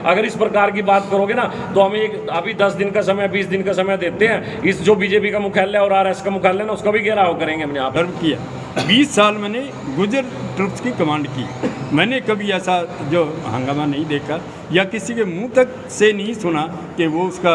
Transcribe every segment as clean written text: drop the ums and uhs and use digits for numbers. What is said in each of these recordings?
अगर इस प्रकार की बात करोगे ना तो हमें एक अभी 10 दिन का समय 20 दिन का समय देते हैं। इस जो बीजेपी का मुख्यालय और आरएस का मुख्यालय ना उसका भी घेराव करेंगे। हमने यहाँ सर्व किया 20 साल मैंने गुजर ट्रुप्स की कमांड की। मैंने कभी ऐसा जो हंगामा नहीं देखा या किसी के मुंह तक से नहीं सुना कि वो उसका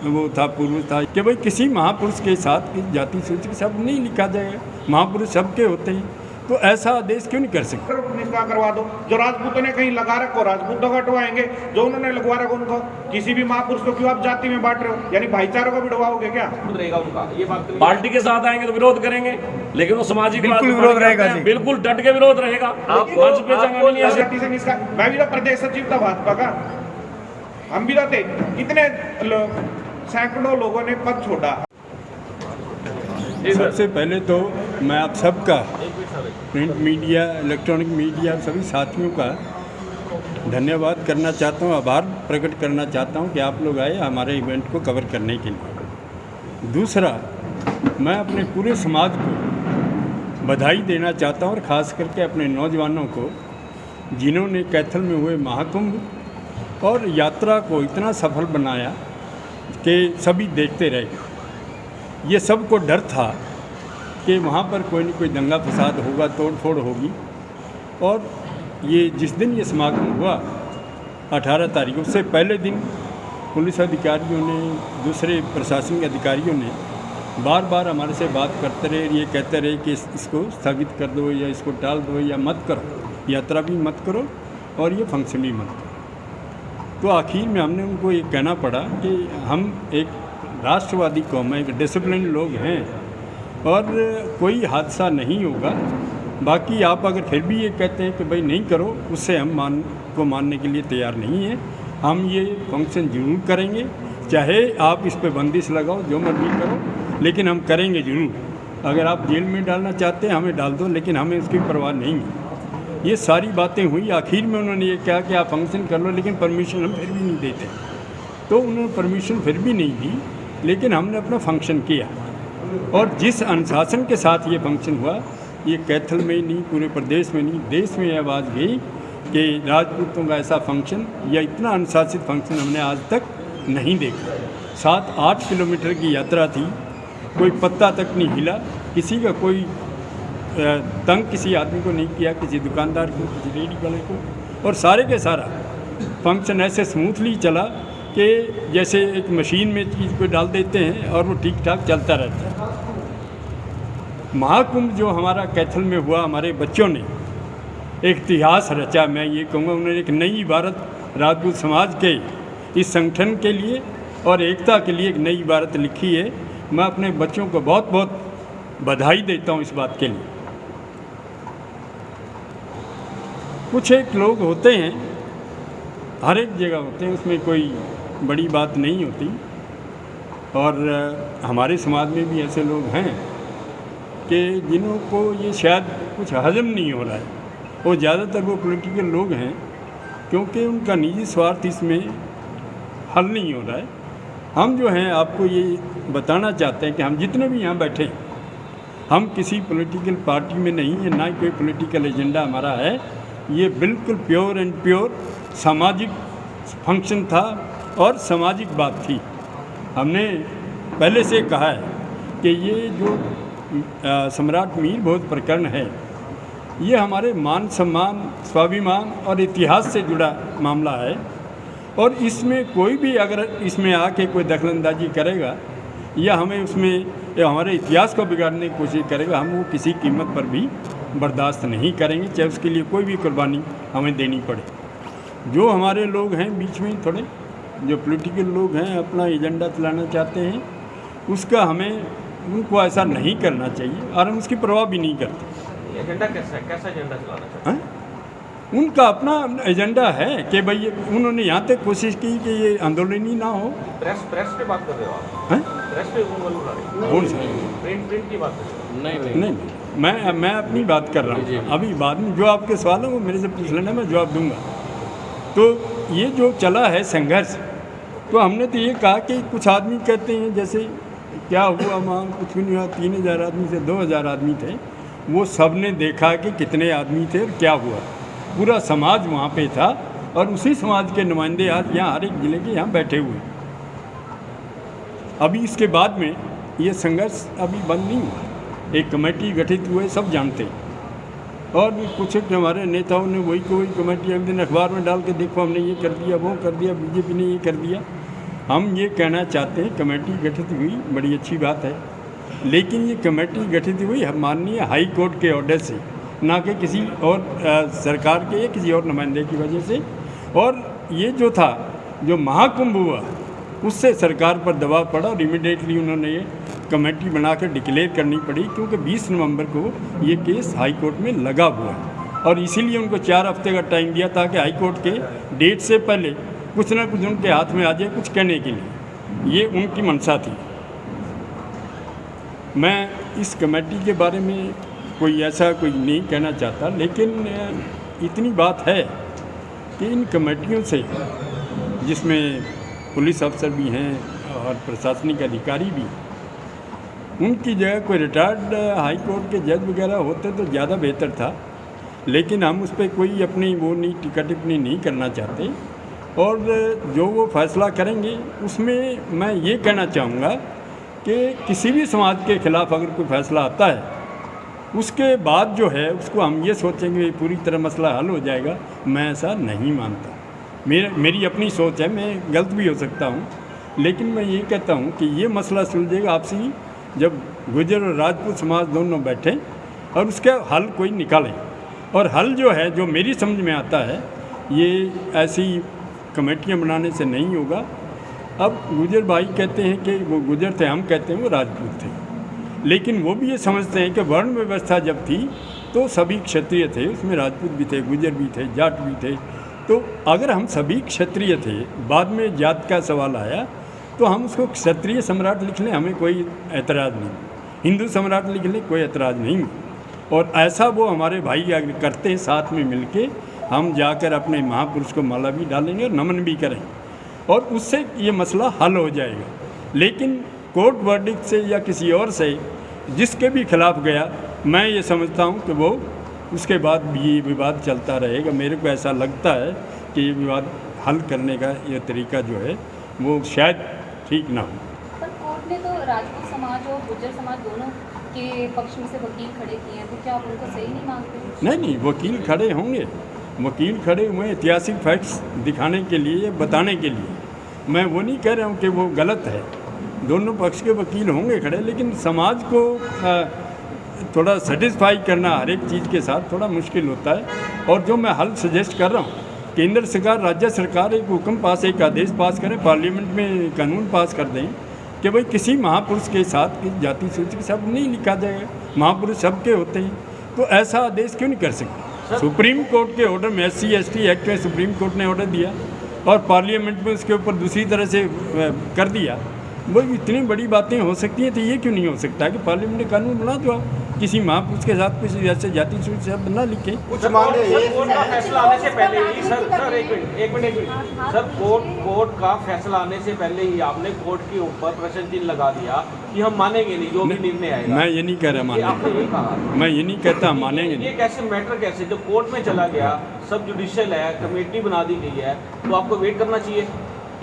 वो था पूर्व था कि भाई किसी महापुरुष के साथ जाति सूची शब्द नहीं लिखा जाएगा। महापुरुष सबके होते हैं, तो ऐसा आदेश क्यों नहीं कर सकते? निष्ठा करवा दो। जो राजपूतों ने कहीं लगा रखो राजपूतों का हटवाएंगे, जो उन्होंने लगवा रखो उनको। किसी भी महापुरुष को क्यों आप जाति में बांट रहे हो? यानी भाईचारों को भी डुबाओगे क्या? रहेगा उनका ये बात। पार्टी के साथ आएंगे तो विरोध करेंगे, लेकिन वो सामाजिक विरोध रहेगा जी, बिल्कुल डट के विरोध रहेगा। मैं भी तो प्रदेश सचिव था भाजपा का, हम भी तो थे। कितने सैकड़ों लोगों ने पद छोड़ा। सबसे पहले तो मैं आप सबका, प्रिंट मीडिया, इलेक्ट्रॉनिक मीडिया, सभी साथियों का धन्यवाद करना चाहता हूँ, आभार प्रकट करना चाहता हूँ कि आप लोग आए हमारे इवेंट को कवर करने के लिए। दूसरा, मैं अपने पूरे समाज को बधाई देना चाहता हूँ और ख़ास करके अपने नौजवानों को जिन्होंने कैथल में हुए महाकुंभ और यात्रा को इतना सफल बनाया कि सभी देखते रहे। ये सबको डर था कि वहाँ पर कोई न कोई दंगा फसाद होगा, तोड़ फोड़ होगी। और ये जिस दिन ये समागम हुआ 18 तारीख, उससे पहले दिन पुलिस अधिकारियों ने, दूसरे प्रशासनिक अधिकारियों ने बार बार हमारे से बात करते रहे, ये कहते रहे कि इसको स्थगित कर दो या इसको टाल दो या मत करो, यात्रा भी मत करो और ये फंक्शन भी मत करो। तो आखिर में हमने उनको ये कहना पड़ा कि हम एक राष्ट्रवादी कौम है, एक डिसिप्लिन लोग हैं और कोई हादसा नहीं होगा। बाकी आप अगर फिर भी ये कहते हैं कि भाई नहीं करो, उससे हम मानने के लिए तैयार नहीं हैं। हम ये फंक्शन जरूर करेंगे, चाहे आप इस पर बंदिश लगाओ, जो मर्जी करो, लेकिन हम करेंगे ज़रूर। अगर आप जेल में डालना चाहते हैं हमें डाल दो, लेकिन हमें उसकी परवाह नहीं है। ये सारी बातें हुई। आखिर में उन्होंने ये कहा कि आप फंक्शन कर लो, लेकिन परमिशन हम फिर भी नहीं देते। तो उन्होंने परमिशन फिर भी नहीं दी, लेकिन हमने अपना फंक्शन किया। और जिस अनुशासन के साथ ये फंक्शन हुआ, ये कैथल में ही नहीं, पूरे प्रदेश में नहीं, देश में आवाज़ गई कि राजपूतों का ऐसा फंक्शन या इतना अनुशासित फंक्शन हमने आज तक नहीं देखा। 7-8 किलोमीटर की यात्रा थी, कोई पत्ता तक नहीं हिला, किसी का कोई तंग किसी आदमी को नहीं किया, किसी दुकानदार को, किसी रेडी वाले को। और सारे के सारा फंक्शन ऐसे स्मूथली चला कि जैसे एक मशीन में चीज़ को डाल देते हैं और वो ठीक ठाक चलता रहता है। महाकुंभ जो हमारा कैथल में हुआ, हमारे बच्चों ने एक इतिहास रचा। मैं ये कहूँगा उन्होंने एक नई इबारत राजपूत समाज के इस संगठन के लिए और एकता के लिए एक नई इबारत लिखी है। मैं अपने बच्चों को बहुत बहुत बधाई देता हूँ इस बात के लिए। कुछ एक लोग होते हैं, हर एक जगह होते हैं, उसमें कोई बड़ी बात नहीं होती। और हमारे समाज में भी ऐसे लोग हैं कि जिन्हों को ये शायद कुछ हजम नहीं हो रहा है। और ज़्यादातर वो पॉलिटिकल लोग हैं, क्योंकि उनका निजी स्वार्थ इसमें हल नहीं हो रहा है। हम जो हैं आपको ये बताना चाहते हैं कि हम जितने भी यहाँ बैठे हैं, हम किसी पॉलिटिकल पार्टी में नहीं है, ना कोई पॉलिटिकल एजेंडा हमारा है। ये बिल्कुल प्योर एंड प्योर सामाजिक फंक्शन था और सामाजिक बात थी। हमने पहले से कहा है कि ये जो सम्राट मीर भोज प्रकरण है, ये हमारे मान सम्मान, स्वाभिमान और इतिहास से जुड़ा मामला है। और इसमें कोई भी अगर इसमें आके कोई दखलंदाजी करेगा या हमें उसमें या हमारे इतिहास को बिगाड़ने की कोशिश करेगा, हम वो किसी कीमत पर भी बर्दाश्त नहीं करेंगे, चाहे उसके लिए कोई भी कुर्बानी हमें देनी पड़े। जो हमारे लोग हैं बीच में थोड़े जो पॉलिटिकल लोग हैं, अपना एजेंडा चलाना चाहते हैं, उसका हमें उनको ऐसा नहीं करना चाहिए और हम उसकी परवाह भी नहीं करते। एजेंडा कैसा है? कैसा एजेंडा चलाना चाहते हैं? उनका अपना एजेंडा है कि भाई उन्होंने यहाँ तक कोशिश की कि ये आंदोलन ही ना हो। प्रेस पे बात कर रहे हो आप? प्रेस पे कौन सा प्रिंट की बात कर रहे हो? नहीं, मैं अपनी बात कर रहा हूँ। अभी बाद में जो आपके सवाल हैं वो मेरे से पूछ लेना, मैं जवाब दूंगा। तो ये जो चला है संघर्ष, तो हमने तो ये कहा कि कुछ आदमी कहते हैं जैसे क्या हुआ वहाँ कुछ भी नहीं हुआ, 3000 आदमी से 2000 आदमी थे। वो सब ने देखा कि कितने आदमी थे और क्या हुआ। पूरा समाज वहाँ पे था और उसी समाज के नुमाइंदे आज यहाँ हर एक जिले के यहाँ बैठे हुए। अभी इसके बाद में ये संघर्ष अभी बंद नहीं हुआ। एक कमेटी गठित हुए, सब जानते हैं, और कुछ हमारे नेताओं ने वही को वही कमेटी एक दिन अखबार में डाल के देखो हमने ये कर दिया, वो कर दिया, बीजेपी ने ये कर दिया। हम ये कहना चाहते हैं कमेटी गठित हुई, बड़ी अच्छी बात है, लेकिन ये कमेटी गठित हुई माननीय हाई कोर्ट के ऑर्डर से, ना कि किसी और सरकार के या किसी और नुमाइंदे की वजह से। और ये जो था, जो महाकुंभ हुआ, उससे सरकार पर दबाव पड़ा और इमीडिएटली उन्होंने ये कमेटी बनाकर डिक्लेयर करनी पड़ी, क्योंकि 20 नवंबर को ये केस हाई कोर्ट में लगा हुआ है और इसीलिए उनको 4 हफ्ते का टाइम दिया ताकि हाई कोर्ट के डेट से पहले कुछ ना कुछ उनके हाथ में आ जाए कुछ कहने के लिए। ये उनकी मंशा थी। मैं इस कमेटी के बारे में कोई ऐसा कोई नहीं कहना चाहता, लेकिन इतनी बात है कि इन कमेटियों से, जिसमें पुलिस अफसर भी हैं और प्रशासनिक अधिकारी भी, उनकी जगह कोई रिटायर्ड हाई कोर्ट के जज वगैरह होते तो ज़्यादा बेहतर था, लेकिन हम उस पर कोई अपनी वो नहीं टिक्का टिप्पणी नहीं करना चाहते। और जो वो फैसला करेंगे उसमें मैं ये कहना चाहूँगा कि किसी भी समाज के ख़िलाफ़ अगर कोई फैसला आता है, उसके बाद जो है उसको हम ये सोचेंगे पूरी तरह मसला हल हो जाएगा, मैं ऐसा नहीं मानता। मेरी अपनी सोच है, मैं गलत भी हो सकता हूँ, लेकिन मैं ये कहता हूँ कि ये मसला सुलझेगा आपसी जब गुर्जर और राजपूत समाज दोनों बैठें और उसका हल कोई निकालें। और हल जो है, जो मेरी समझ में आता है, ये ऐसी कमेटियाँ बनाने से नहीं होगा। अब गुर्जर भाई कहते हैं कि वो गुर्जर थे, हम कहते हैं वो राजपूत थे, लेकिन वो भी ये समझते हैं कि वर्ण व्यवस्था जब थी तो सभी क्षत्रिय थे, उसमें राजपूत भी थे, गुर्जर भी थे, जाट भी थे। तो अगर हम सभी क्षत्रिय थे, बाद में जात का सवाल आया, तो हम उसको क्षत्रिय सम्राट लिख लें, हमें कोई ऐतराज़ नहीं। हिंदू सम्राट लिख लें, कोई ऐतराज़ नहीं। और ऐसा वो हमारे भाई अगर करते हैं साथ में मिलके, हम जाकर अपने महापुरुष को माला भी डालेंगे और नमन भी करेंगे और उससे ये मसला हल हो जाएगा। लेकिन कोर्ट वर्डिक्ट से या किसी और से जिसके भी खिलाफ गया, मैं ये समझता हूँ कि वो उसके बाद भी ये विवाद चलता रहेगा। मेरे को ऐसा लगता है कि ये विवाद हल करने का ये तरीका जो है वो शायद ठीक ना हो। पर कोर्ट ने तो राजपूत समाज और गुर्जर समाज दोनों के पक्ष में से वकील खड़े किए हैं, तो क्या आप उनको सही नहीं मानते? नहीं, वकील खड़े होंगे, वकील खड़े हुए ऐतिहासिक फैक्ट्स दिखाने के लिए, बताने के लिए। मैं वो नहीं कह रहा हूँ कि वो गलत है, दोनों पक्ष के वकील होंगे खड़े, लेकिन समाज को थोड़ा सेटिस्फाई करना हर एक चीज़ के साथ थोड़ा मुश्किल होता है। और जो मैं हल सजेस्ट कर रहा हूँ, केंद्र सरकार, राज्य सरकार एक हुक्म पास, एक आदेश पास करें, पार्लियामेंट में कानून पास कर दें कि भाई किसी महापुरुष के साथ जाति सूची शब्द नहीं लिखा जाएगा, महापुरुष सबके होते हैं। तो ऐसा आदेश क्यों नहीं कर सकते? सुप्रीम कोर्ट के ऑर्डर में, SC ST एक्ट में सुप्रीम कोर्ट ने ऑर्डर दिया और पार्लियामेंट में उसके ऊपर दूसरी तरह से कर दिया। वो इतनी बड़ी बातें हो सकती हैं, तो ये क्यों नहीं हो सकता कि पार्लियामेंट ने कानून बना दो, किसी महापुरुष के साथ कुछ ऐसे जाति सूची शब्द ना लिखें। कुछ मांगे कोर्ट का फैसला आने से पहले ही सर एक मिनट सर, कोर्ट का फैसला आने से पहले ही आपने कोर्ट के ऊपर प्रश्न चिन्ह लगा दिया कि हम मानेंगे नहीं जो भी निर्णय आएगा। मैं ये नहीं कह रहा मानेंगे, आपने ये कहा, मैं ये नहीं कहता मानेंगे नहीं। ये कैसे मैटर, कैसे जब कोर्ट में चला गया, सब जुडिशियल है, कमेटी बना दी गई है, तो आपको वेट करना चाहिए।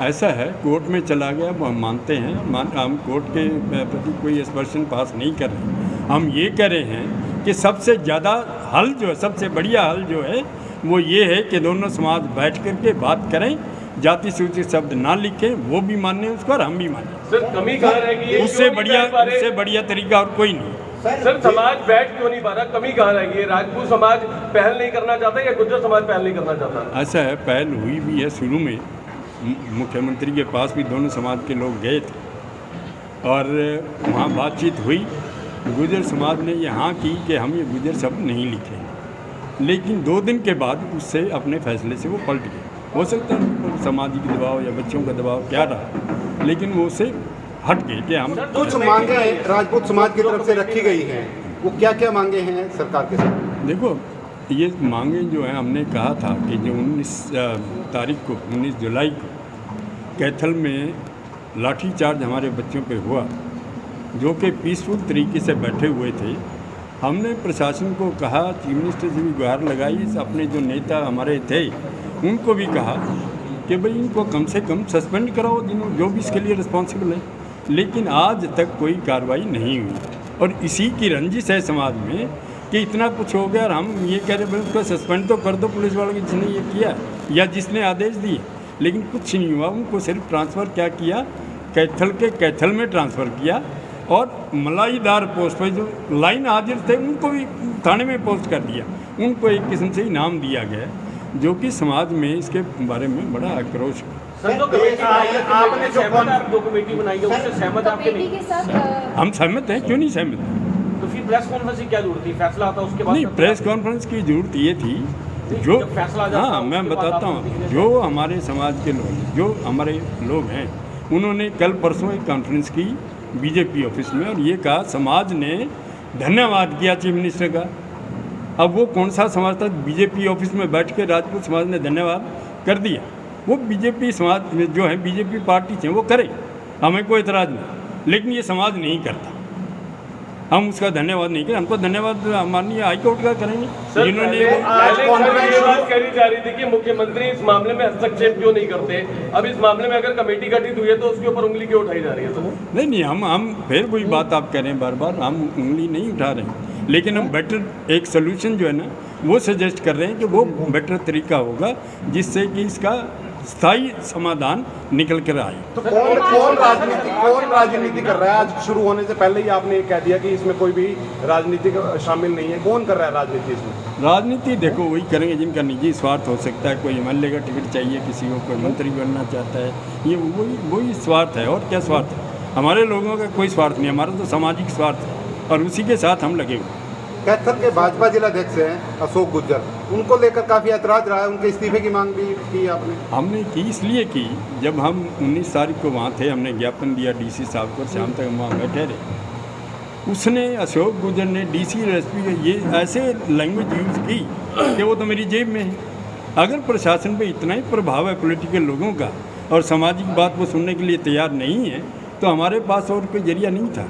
ऐसा है, कोर्ट में चला गया वो हम मानते हैं, हम कोर्ट के प्रति कोई एक्सपर्शन पास नहीं कर रहे। हम ये कह रहे हैं कि सबसे ज़्यादा हल जो है, सबसे बढ़िया हल जो है वो ये है कि दोनों समाज बैठ करके बात करें, जाति सूची शब्द ना लिखें, वो भी माने उसको और हम भी माने। सर कमी कहाँ रह गई है? उससे बढ़िया तरीका और कोई नहीं। सर समाज बैठ क्यों नहीं पा रहा? कमी कहाँ रह गई है? राजपूत समाज पहल नहीं करना चाहता या गुर्जर समाज पहल नहीं करना चाहता? ऐसा है, पहल हुई भी है। शुरू में मुख्यमंत्री के पास भी दोनों समाज के लोग गए थे और वहाँ बातचीत हुई। गुर्जर समाज ने यहाँ की कि हम ये गुर्जर शब्द नहीं लिखें, लेकिन 2 दिन के बाद उससे अपने फैसले से वो पलट गए। हो सकता है सामाजिक दबाव या बच्चों का दबाव क्या रहा, लेकिन वो उससे हट गए कि हम कुछ मांगे राजपूत समाज की तरफ से रखी गई हैं, वो क्या क्या मांगे हैं सरकार के साथ? देखो, ये मांगे जो है, हमने कहा था कि जो 19 तारीख को 19 जुलाई को कैथल में लाठीचार्ज हमारे बच्चों पे हुआ, जो कि पीसफुल तरीके से बैठे हुए थे, हमने प्रशासन को कहा, चीफ मिनिस्टर से भी गुहार लगाई, अपने जो नेता हमारे थे उनको भी कहा कि भाई इनको कम से कम सस्पेंड कराओ, जो भी इसके लिए रिस्पॉन्सिबल है। लेकिन आज तक कोई कार्रवाई नहीं हुई और इसी की रंजिश है समाज में कि इतना कुछ हो गया और हम ये कह रहे भाई उसको सस्पेंड तो कर दो पुलिस वालों की जिसने ये किया या जिसने आदेश दिए, लेकिन कुछ नहीं हुआ। उनको सिर्फ ट्रांसफ़र क्या किया, कैथल के कैथल में ट्रांसफ़र किया और मलाईदार पोस्ट पर जो लाइन हाजिर थे उनको भी थाने में पोस्ट कर दिया। उनको एक किस्म से इनाम दिया गया, जो कि समाज में इसके बारे में बड़ा आक्रोश है। सर जो कमेटी आपने सहमत है, जो कमेटी बनाई है उससे सहमत है आपके कमेटी नहीं? के साथ हम सहमत हैं, क्यों नहीं सहमत हैं? तो फिर प्रेस कॉन्फ्रेंस की क्या जरूरत थी? फैसला आता उसके बाद नहीं, प्रेस कॉन्फ्रेंस की जरूरत ये थी जो जब फैसला आ जाता हाँ मैं उसके बाद बताता आप हूँ, प्रतिक्रिया जो हमारे समाज के लोग, जो हमारे लोग हैं, उन्होंने कल परसों एक कॉन्फ्रेंस की बीजेपी ऑफिस में और ये कहा समाज ने धन्यवाद किया चीफ मिनिस्टर का। अब वो कौन सा समाज था बीजेपी ऑफिस में बैठ के राजपूत समाज ने धन्यवाद कर दिया? वो बीजेपी समाज में जो है बीजेपी पार्टी से वो करे, हमें कोई एतराज़ नहीं, लेकिन ये समाज नहीं करता। हम उसका धन्यवाद नहीं करें, हमको धन्यवाद माननीय हाईकोर्ट का करेंगे जिन्होंने ये बात कही जा रही थी कि मुख्यमंत्री इस मामले में हस्तक्षेप क्यों नहीं करते। अब इस मामले में अगर कमेटी गठित हुई है तो उसके ऊपर उंगली क्यों उठाई जा रही है? तो नहीं, हम फिर वही बात आप कह रहे हैं, बार बार हम उंगली नहीं उठा रहे हैं, लेकिन हम बेटर एक सोल्यूशन जो है ना वो सजेस्ट कर रहे हैं कि वो बेटर तरीका होगा जिससे कि इसका स्थायी समाधान निकल कर आए। तो कौन राजनीति कर रहा है? आज शुरू होने से पहले ही आपने ये कह दिया कि इसमें कोई भी राजनीति शामिल नहीं है। कौन कर रहा है राजनीति इसमें? राजनीति देखो वही करेंगे जिनका निजी स्वार्थ हो सकता है। कोई एमएलए का टिकट चाहिए किसी को, कोई मंत्री बनना चाहता है, ये वही स्वार्थ है। और क्या स्वार्थ है? हमारे लोगों का कोई स्वार्थ नहीं, हमारा तो सामाजिक स्वार्थ है और उसी के साथ हम लगे हुए। कैथल के भाजपा जिलाध्यक्ष हैं अशोक गुज्जर, उनको लेकर काफ़ी ऐतराज रहा है, उनके इस्तीफे की मांग भी की आपने? हमने की इसलिए की, जब हम 19 तारीख को वहाँ थे, हमने ज्ञापन दिया डीसी साहब को, शाम तक हम वहाँ बैठे रहे। उसने अशोक गुज्जर ने डीसी और एसपी को ये ऐसे लैंग्वेज यूज़ की कि वो तो मेरी जेब में है। अगर प्रशासन पे इतना ही प्रभाव है पॉलिटिकल लोगों का और सामाजिक बात वो सुनने के लिए तैयार नहीं है, तो हमारे पास और कोई जरिया नहीं था।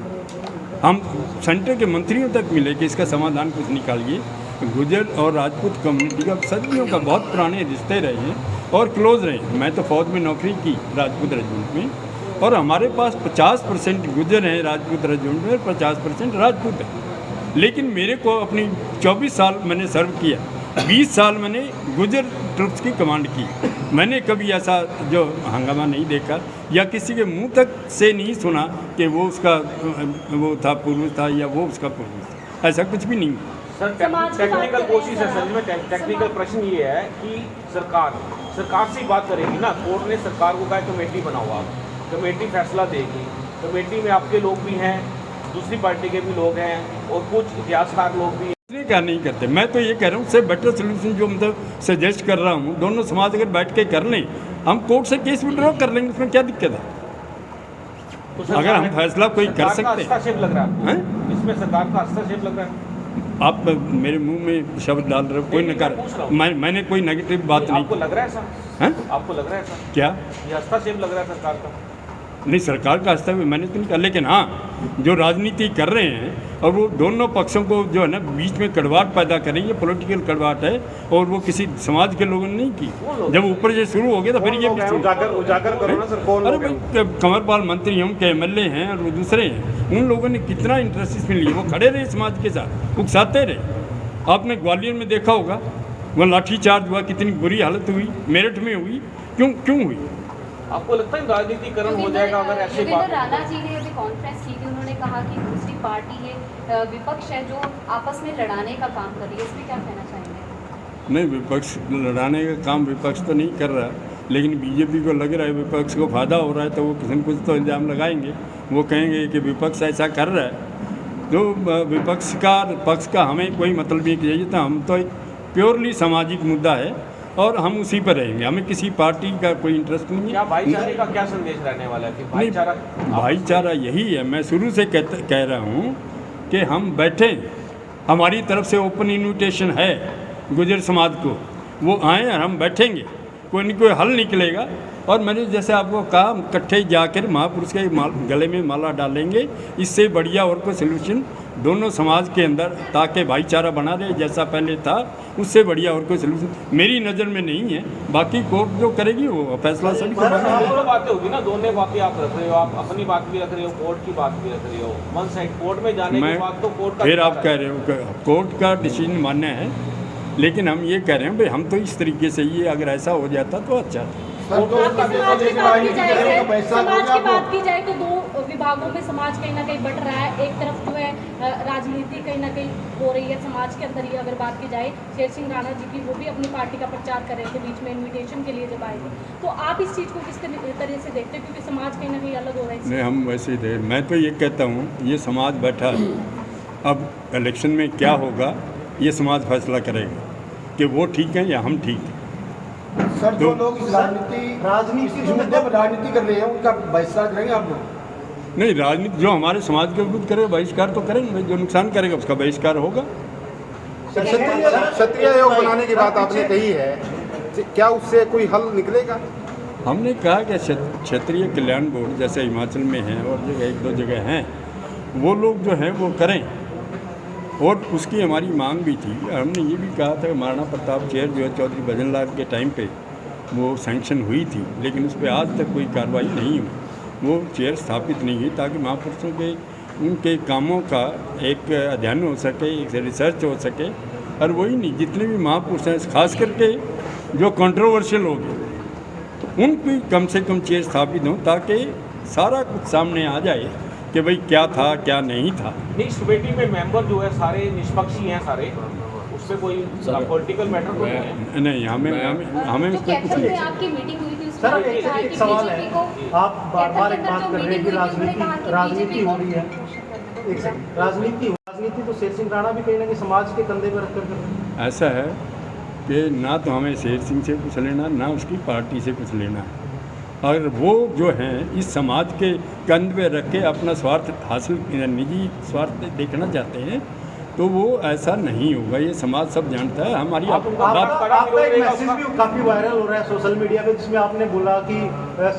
हम सेंटर के मंत्रियों तक मिले कि इसका समाधान कुछ निकालिए। गुजर और राजपूत कम्युनिटी का सदियों का बहुत पुराने रिश्ते रहे हैं और क्लोज रहे हैं। मैं तो फौज में नौकरी की राजपूत रेजिमेंट में, और हमारे पास 50% गुजर हैं राजपूत रेजिमेंट में, 50% राजपूत हैं। लेकिन मेरे को अपनी 24 साल मैंने सर्व किया, 20 साल मैंने गुजर ट्रुप्स की कमांड की। मैंने कभी ऐसा जो हंगामा नहीं देखा या किसी के मुंह तक से नहीं सुना कि वो उसका वो था पूर्व था या वो उसका पूर्व था, ऐसा कुछ भी नहीं। सर टेक्निकल कोशिश है सर में, टेक्निकल प्रश्न ये है कि सरकार से बात करेगी ना, कोर्ट ने सरकार को कहा कमेटी बनाओ, आप कमेटी फैसला देगी। कमेटी में आपके लोग भी हैं, दूसरी पार्टी के भी लोग हैं और कुछ इतिहासकार लोग भी। क्या नहीं करते, मैं तो ये कह रहा हूँ उससे बेटर सोल्यूशन जो मतलब सजेस्ट कर रहा हूँ, दोनों समाज अगर बैठ के कर लें, हम कोर्ट से केस विड्रॉ कर लेंगे, उसमें क्या दिक्कत है? तो अगर हम फैसला कोई कर सकते हैं। हस्तक्षेप लग रहा है हैं? इसमें सरकार का हस्तक्षेप लग रहा है। आप मेरे मुंह में शब्द डाल रहे हो, कोई नकार मैंने कोई नेगेटिव बात नहीं। आपको लग रहा है ऐसा? हैं? आपको लग रहा है ऐसा? क्या? ये हस्तक्षेप लग रहा है सरकार का? नहीं, सरकार का हस्तक्षेप मैंने तो नहीं कहा, लेकिन हाँ जो राजनीति कर रहे हैं और वो दोनों पक्षों को जो है ना बीच में कड़वाहट पैदा करेंगे, पॉलिटिकल कड़वाहट है और वो किसी समाज के लोगों ने नहीं की। जब ऊपर से शुरू हो गया तो फिर ये उजागर करो ना सर, कौन अरे लोग हैं? भाई कंवरपाल मंत्री हैं, उनके एमएलए हैं और वो दूसरे हैं, उन लोगों ने कितना इंटरेस्ट इसमें लिया, वो खड़े रहे समाज के साथ, उकसाते रहे। आपने ग्वालियर में देखा होगा वो लाठीचार्ज हुआ, कितनी बुरी हालत हुई, मेरठ में हुई, क्यों हुई? आपको लगता है राजनीतिकरण हो जाएगा अगर ऐसी बात? राणा जी ने अभी कॉन्फ्रेंस की थी, उन्होंने कहा कि दूसरी पार्टी है विपक्ष है जो आपस में लड़ाने का काम कर रही है, इसमें क्या कहना चाहेंगे? नहीं, विपक्ष लड़ाने का काम विपक्ष तो नहीं कर रहा, लेकिन बीजेपी को लग रहा है विपक्ष को फायदा हो रहा है, तो वो किसी न कुछ तो इल्ज़ाम लगाएंगे। वो कहेंगे कि विपक्ष ऐसा कर रहा है, जो विपक्ष का पक्ष का हमें कोई मतलब नहीं चाहिए था। हम तो एक प्योरली सामाजिक मुद्दा है और हम उसी पर रहेंगे, हमें किसी पार्टी का कोई इंटरेस्ट नहीं है। क्या भाईचारे का क्या संदेश रहने वाला है? कि भाईचारा यही है, मैं शुरू से कह रहा हूँ कि हम बैठें, हमारी तरफ से ओपन इन्विटेशन है गुजर समाज को, वो आएँ और हम बैठेंगे, कोई न कोई हल निकलेगा। और मैंने जैसे आपको कहा, हम इकट्ठे जाकर महापुरुष के गले में माला डालेंगे। इससे बढ़िया और कोई सोल्यूशन दोनों समाज के अंदर, ताकि भाईचारा बना रहे जैसा पहले था, उससे बढ़िया और कोई सोल्यूशन मेरी नज़र में नहीं है। बाकी कोर्ट जो करेगी वो फैसला सभी को बना। दोनों बातें होगी ना, दोनों बातें आप रख रहे हो, आप अपनी बात भी रख रहे हो, कोर्ट की बात भी रख रहे हो। वन साइड कोर्ट में जाने के बाद तो कोर्ट का, फिर आप कह रहे हो कोर्ट का डिसीजन मान्य है, लेकिन हम ये कह रहे हैं भाई हम तो इस तरीके से, ये अगर ऐसा हो जाता तो अच्छा था। समाज की बात की जाए तो दो विभागों में समाज कहीं ना कहीं बट रहा है। एक तरफ जो है राजनीति कहीं ना कहीं हो रही है समाज के अंदर ही। अगर बात की जाए शेर सिंह राणा जी की, वो भी अपनी पार्टी का प्रचार कर रहे थे बीच में इन्विटेशन के लिए जब आए थे, तो आप इस चीज़ को किस तरह से देखते हैं, क्योंकि समाज कहीं ना कहीं अलग हो रहा है? नहीं, हम वैसे ही दे, मैं तो ये कहता हूँ ये समाज बैठा है, अब इलेक्शन में क्या होगा ये समाज फैसला करेगा कि वो ठीक है या हम ठीक हैं। सर, जो लोग इस राजनीति जो मुद्दे पर राजनीति कर रहे हैं उनका बहिष्कार करेंगे आप लोग? नहीं, राजनीति जो हमारे समाज के विरुद्ध करे बहिष्कार तो करेंगे, जो नुकसान करेगा उसका बहिष्कार होगा। क्षत्रिय आयोग बनाने की बात आपने कही है, क्या उससे कोई हल निकलेगा? हमने कहा कि क्षेत्रीय कल्याण बोर्ड जैसे हिमाचल में है और जगह एक दो जगह हैं, वो लोग जो हैं वो करें, और उसकी हमारी मांग भी थी। हमने ये भी कहा था कि महाराणा प्रताप चेयर जो है चौधरी भजन लाल के टाइम पे वो सैंक्शन हुई थी, लेकिन उस पर आज तक कोई कार्रवाई नहीं हुई, वो चेयर स्थापित नहीं हुई, ताकि महापुरुषों के उनके कामों का एक अध्ययन हो सके, एक रिसर्च हो सके। और वही नहीं, जितने भी महापुरुष हैं खास करके जो कंट्रोवर्शियल हो गए उनकी कम से कम चेयर स्थापित हो, ताकि सारा कुछ सामने आ जाए कि भाई क्या था क्या नहीं था। इस कमेटी में मेंबर जो है सारे निष्पक्ष ही हैं सारे, उसमें कोई पॉलिटिकल मैटर तो नहीं है? नहीं, हमें उस पर कुछ नहीं। आपकी मीटिंग हुई थी सर, एक सवाल है, आप बार-बार एक बात कर रहे हैं कि राजनीति हो रही है। एक सेकंड, राजनीति तो शेर सिंह राणा भी कहीं ना कहीं समाज के कंधे पर रखकर कर रहे हैं। ऐसा है कि ना तो हमें शेर सिंह से कुछ लेना, ना उसकी पार्टी से कुछ लेना है। और वो जो हैं इस समाज के कंध पे रख के अपना स्वार्थ हासिल, निजी स्वार्थ देखना चाहते हैं, तो वो ऐसा नहीं होगा। ये समाज सब जानता है। हमारी आपका एक मैसेज भी काफ़ी वायरल हो रहा है सोशल मीडिया पे, जिसमें आपने बोला कि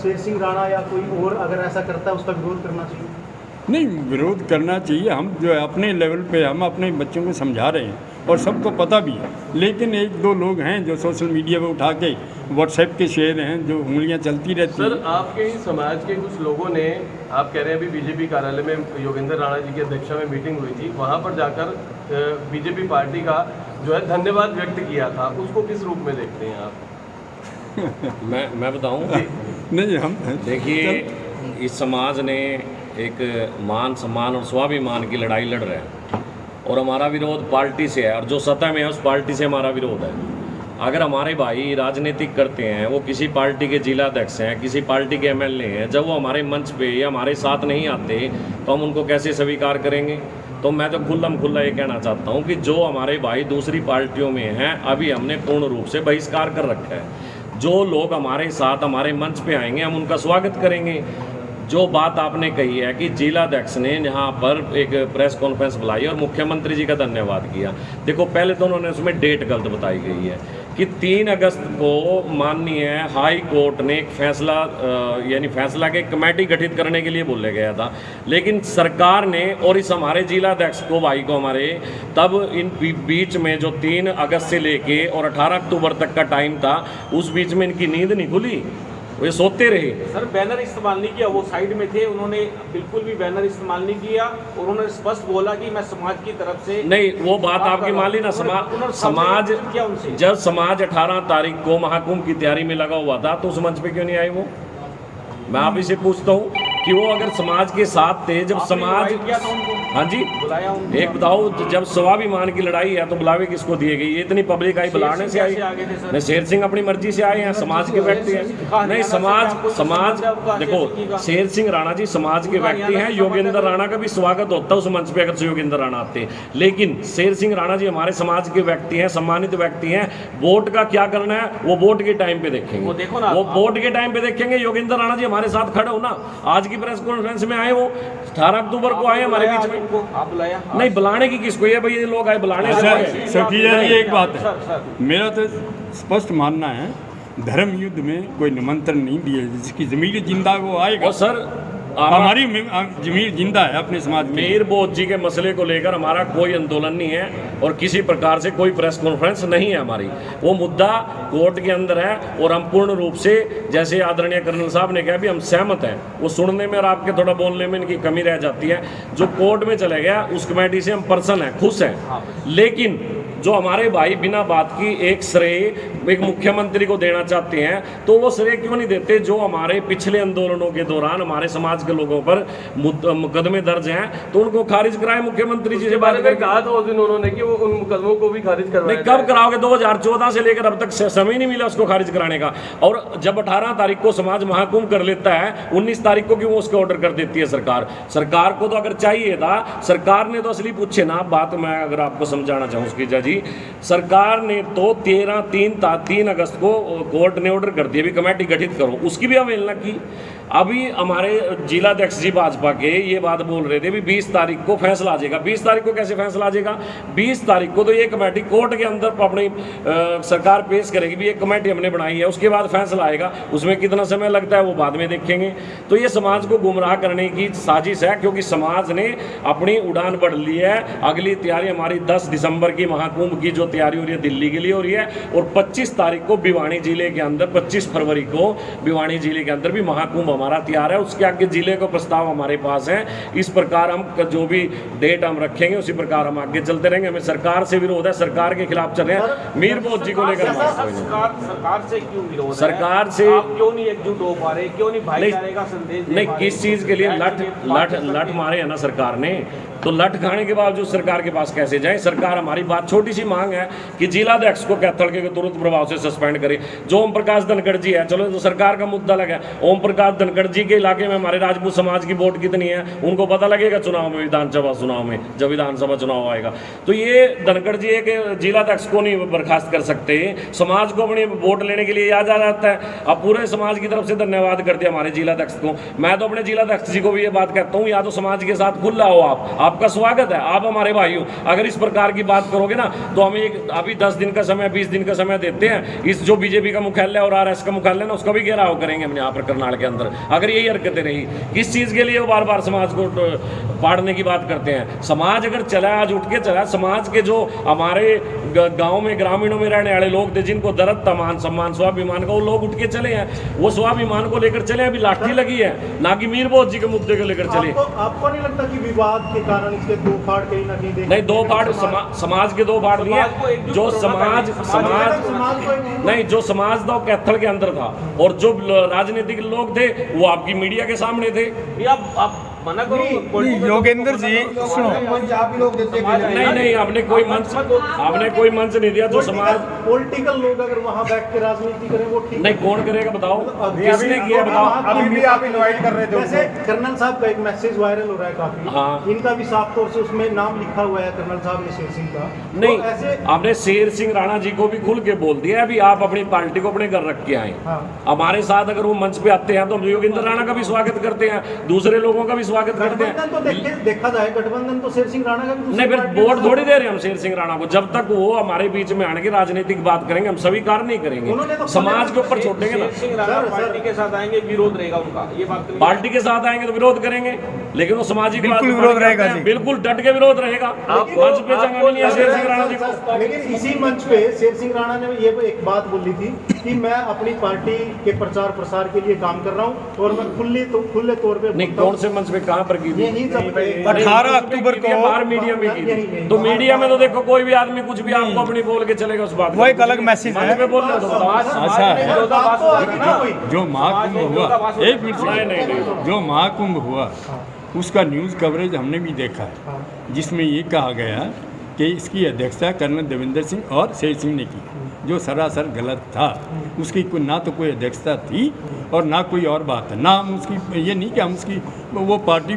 शेर सिंह राणा या कोई और अगर ऐसा करता है उसका विरोध करना चाहिए। नहीं, विरोध करना चाहिए। हम जो है अपने लेवल पे हम अपने बच्चों को समझा रहे हैं और सबको पता भी है, लेकिन एक दो लोग हैं जो सोशल मीडिया पे उठा के व्हाट्सएप के शेयर हैं, जो उंगलियां चलती रहती हैं। सर, आपके ही समाज के कुछ लोगों ने, आप कह रहे हैं अभी बीजेपी कार्यालय में योगेंद्र राणा जी की अध्यक्षता में मीटिंग हुई थी, वहाँ पर जाकर बीजेपी पार्टी का जो है धन्यवाद व्यक्त किया था, उसको किस रूप में देखते हैं आप? मैं बताऊं? नहीं, हम देखिए, इस समाज ने एक मान सम्मान और स्वाभिमान की लड़ाई लड़ रहे हैं, और हमारा विरोध पार्टी से है, और जो सत्ता में है उस पार्टी से हमारा विरोध है। अगर हमारे भाई राजनीतिक करते हैं, वो किसी पार्टी के जिला अध्यक्ष हैं, किसी पार्टी के एमएलए हैं, जब वो हमारे मंच पे या हमारे साथ नहीं आते तो हम उनको कैसे स्वीकार करेंगे? तो मैं तो खुल्ला ये कहना चाहता हूँ कि जो हमारे भाई दूसरी पार्टियों में हैं, अभी हमने पूर्ण रूप से बहिष्कार कर रखा है। जो लोग हमारे साथ हमारे मंच पे आएंगे हम उनका स्वागत करेंगे। जो बात आपने कही है कि जिलाध्यक्ष ने यहाँ पर एक प्रेस कॉन्फ्रेंस बुलाई और मुख्यमंत्री जी का धन्यवाद किया, देखो पहले तो उन्होंने उसमें डेट गलत बताई गई है कि 3 अगस्त को माननीय हाई कोर्ट ने एक फैसला यानी फैसला के कमेटी गठित करने के लिए बोले गया था, लेकिन सरकार ने और इस हमारे जिलाध्यक्ष को भाई को हमारे तब इन बीच में जो 3 अगस्त से लेके और 18 अक्टूबर तक का टाइम था, उस बीच में इनकी नींद नहीं खुली, वे सोते रहे। सर, बैनर इस्तेमाल नहीं किया, वो साइड में थे, उन्होंने बिल्कुल भी बैनर इस्तेमाल नहीं किया, और उन्होंने स्पष्ट बोला कि मैं समाज की तरफ से नहीं, वो बात आपकी मान ली ना। समाज जब समाज 18 तारीख को महाकुंभ की तैयारी में लगा हुआ था तो उस मंच पे क्यों नहीं आए वो? मैं आप इसे पूछता हूँ कि वो अगर समाज के साथ थे, जब समाज, हाँ जी, एक बताओ, जब स्वाभिमान की लड़ाई है तो बुलावे किसको दिए गई? ये इतनी पब्लिक आई, बुलाने से आई? नहीं, शेर सिंह अपनी मर्जी से आए हैं, समाज के व्यक्ति हैं। नहीं, समाज देखो, शेर सिंह राणा जी समाज के व्यक्ति हैं, योगेंद्र राणा का भी स्वागत होता है उस मंच पे अगर से योगेंद्र राणा आते, लेकिन शेर सिंह राणा जी हमारे समाज के व्यक्ति हैं, सम्मानित व्यक्ति हैं। वोट का क्या करना है वो वोट के टाइम पे देखेंगे, वो वोट के टाइम पे देखेंगे। योगेंद्र राणा जी हमारे साथ खड़े हो ना, आज की प्रेस कॉन्फ्रेंस में आए, वो 18 अक्टूबर को आए हमारे बीच में। आप बुलाया? नहीं, बुलाने की किसको? ये भाई ये लोग आए बुलाने से। सखी जी, एक बात है, मेरा तो स्पष्ट मानना है धर्म युद्ध में कोई निमंत्रण नहीं दिया। जिसकी ज़मीर जिंदा है वो आएगा। और सर हमारी ज़मीर जिंदा है अपने समाज में। मीर बोध जी के मसले को लेकर हमारा कोई आंदोलन नहीं है और किसी प्रकार से कोई प्रेस कॉन्फ्रेंस नहीं है हमारी। वो मुद्दा कोर्ट के अंदर है और हम पूर्ण रूप से, जैसे आदरणीय कर्नल साहब ने कहा, भी हम सहमत हैं। वो सुनने में और आपके थोड़ा बोलने में इनकी कमी रह जाती है। जो कोर्ट में चले गया उस कमेटी से हम पर्सन हैं, खुश हैं। लेकिन जो हमारे भाई बिना बात की एक श्रेय एक मुख्यमंत्री को देना चाहते हैं, तो वो श्रेय क्यों नहीं देते जो हमारे पिछले आंदोलनों के दौरान हमारे समाज के लोगों पर मुकदमे दर्ज हैं, तो उनको खारिज कराए मुख्यमंत्री जी से बात करके। कहा था उस दिन उन्होंने कि वो उन मुकदमों को भी खारिज करवाया। नहीं, कब कराओगे? 2014 से लेकर अब तक समय नहीं मिला उसको खारिज कराने का। और जब 18 तारीख को समाज महाकुंभ कर लेता है, 19 तारीख को क्यों उसका ऑर्डर कर देती है सरकार? सरकार को तो अगर चाहिए था, सरकार ने तो असली पूछे ना बात, मैं अगर आपको समझाना चाहूँ उसकी जी, सरकार ने तो 3 अगस्त को कोर्ट ने ऑर्डर कर दिया भी कमेटी गठित करो, उसकी भी अवहेलना की। अभी हमारे जिलाध्यक्ष जी भाजपा के ये बात बोल रहे थे भी 20 तारीख को फैसला आ जाएगा। 20 तारीख को कैसे फैसला आ जाएगा? 20 तारीख को तो ये कमेटी कोर्ट के अंदर अपनी सरकार पेश करेगी भी एक कमेटी हमने बनाई है, उसके बाद फैसला आएगा। उसमें कितना समय लगता है वो बाद में देखेंगे। तो ये समाज को गुमराह करने की साजिश है, क्योंकि समाज ने अपनी उड़ान बढ़ ली है। अगली तैयारी हमारी 10 दिसंबर की महाकुंभ की जो तैयारी हो रही है दिल्ली के लिए हो रही है, और 25 तारीख को भिवानी जिले के अंदर, 25 फरवरी को भिवानी जिले के अंदर भी महाकुंभ हमारा तैयार है। उसके आगे जिले को प्रस्ताव हमारे पास है। इस प्रकार हम जो भी डेट हम रखेंगे उसी प्रकार हम आगे चलते रहेंगे। हमें सरकार से विरोध है, सरकार के खिलाफ चल रहे हैं। मीर बोध जी को लेकर सरकार से क्यों विरोध? सरकार से आप क्यों नहीं एकजुट हो पा रहे? क्यों नहीं भाईचारे का संदेश? नहीं, किस चीज के लिए लठ मारे है ना सरकार ने, तो लठ खाने के बावजूद सरकार के पास कैसे जाए? सरकार हमारी बात, छोटी सी मांग है कि जिलाध्यक्ष को कैथल के तुरंत प्रभाव से सस्पेंड करे। जो ओम प्रकाश धनखड़ जी है, चलो तो सरकार का मुद्दा लगा। ओम प्रकाश धनखड़ जी के इलाके में हमारे राजपूत समाज की वोट कितनी है उनको पता लगेगा चुनाव में, विधानसभा चुनाव में, जब विधानसभा चुनाव आएगा। तो ये धनखड़ जी एक जिलाध्यक्ष को नहीं बर्खास्त कर सकते, समाज को अपने वोट लेने के लिए याद आ जाता है। अब पूरे समाज की तरफ से धन्यवाद करते हैं हमारे जिलाध्यक्ष को। मैं तो अपने जिलाध्यक्ष जी को भी ये बात कहता हूँ, या तो समाज के साथ खुला हो, आपका स्वागत है, आप हमारे भाई हो। अगर इस प्रकार की बात करोगे ना तो हमें अभी 10 दिन का समय, 20 दिन का समय देते हैं। इस जो बीजेपी का मुख्यालय और आरएस का मुख्यालय ना, उसका भी घेराव करेंगे हम यहाँ पर करनाल के अंदर, अगर यही हरकतें रही। किस चीज़ के लिए वो बार बार समाज को पाड़ने की बात करते हैं? समाज अगर चला, आज उठ के चला, समाज के जो हमारे गाँव में, ग्रामीणों में रहने वाले लोग थे जिनको दर्द था मान सम्मान स्वाभिमान का, वो लोग उठ के चले हैं। वो स्वाभिमान को लेकर चले, अभी लाठी लगी है, ना कि मीर बोध जी के मुद्दे को लेकर चले। आपको नहीं लगता कि विवाद के कारण इसके दो फाड़ कहीं ना कहीं? नहीं, दो फाड़ समाज के दो फाड़ नहीं है। जो समाज नहीं, जो समाज था वो कैथल के अंदर था, और जो राजनीतिक लोग थे वो आपकी मीडिया के सामने थे। आप मना करो। योगेंद्र जी सुनो, आप ही लोग देते हैं। नहीं, आपने कोई मंच नहीं दिया। जो समाज पॉलिटिकल लोग अगर वहाँ बैठ के राजनीति करें वो ठीक नहीं, कौन करेगा बताओ? किसने किया बताओ? अभी भी आप इनवाइट कर रहे थे जैसे कर्नल साहब का एक मैसेज वायरल हो रहा है काफी, हाँ। इनका भी साफ तौर से उसमें नाम लिखा हुआ है कर्नल साहब ने, शेर सिंह का। नहीं, तो ऐसे आपने शेर सिंह राणा जी को भी खुल के बोल दिया अभी आप अपनी पार्टी को अपने घर रख के आए। हाँ। हमारे साथ अगर वो मंच पे आते हैं तो हम योगेंद्र राणा का भी स्वागत करते हैं, दूसरे लोगों का भी स्वागत करते हैं। तो देखा जाए गठबंधन तो शेर सिंह राणा का भी नहीं, फिर वोट थोड़ी दे रहे हम शेर सिंह राणा को। जब तक वो हमारे बीच में आने की राजनीतिक बात करेंगे हम स्वीकार नहीं करेंगे, तो समाज के ऊपर छोड़ेंगे ना। शेर सिंह राणा पार्टी के साथ आएंगे, विरोध रहेगा उनका, ये बात पार्टी के साथ आएंगे तो विरोध करेंगे, लेकिन वो सामाजिक बिल्कुल विरोध रहेगा जी, बिल्कुल डट के विरोध रहेगा। मंच पे जगह नहीं है शेर सिंह राणा जी को। लेकिन इसी मंच पे शेर सिंह राणा ने ये एक बात बोली थी कि मैं अपनी पार्टी के प्रचार प्रसार के लिए काम कर रहा हूँ और मैं खुले तौर पे नहीं, कौन से मंच पे कहाँ पर की? 18 अक्टूबर को बाहर मीडिया में की थी। तो मीडिया में तो देखो कोई भी आदमी कुछ भी आपको अपनी बोल के चलेगा उस बात। वो एक अलग मैसेज है। पे बोल रहे हो जो महाकुंभ हुआ, एक मिनट, जो महाकुंभ हुआ उसका न्यूज़ कवरेज हमने भी देखा है, जिसमें ये कहा गया कि इसकी अध्यक्षता कर्नल देवेंद्र सिंह और शेर सिंह ने की, जो सरासर गलत था। उसकी ना तो कोई अध्यक्षता थी और ना कोई और बात है, ना हम उसकी, ये नहीं कि हम उसकी वो पार्टी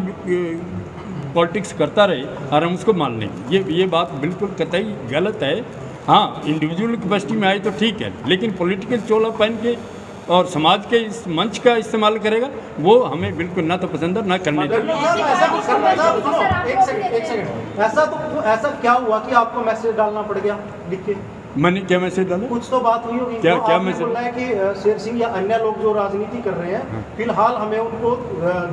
पॉलिटिक्स करता रहे और हम उसको मान लेंगे, ये बात बिल्कुल कतई गलत है। हाँ, इंडिविजुअल कैपेसिटी में आए तो ठीक है, लेकिन पॉलिटिकल चोला पहन के और समाज के इस मंच का इस्तेमाल करेगा वो हमें बिल्कुल ना तो पसंद है ना करने चाहिए। ऐसा क्या हुआ कि आपको मैसेज डालना पड़ गया लिख के? मैंने क्या मैसेज डाला? कुछ तो बात हुई होगी। क्या- तो क्या आपने मैसेज? बोला है कि शेर सिंह या अन्य लोग जो राजनीति कर रहे हैं, फिलहाल हमें उनको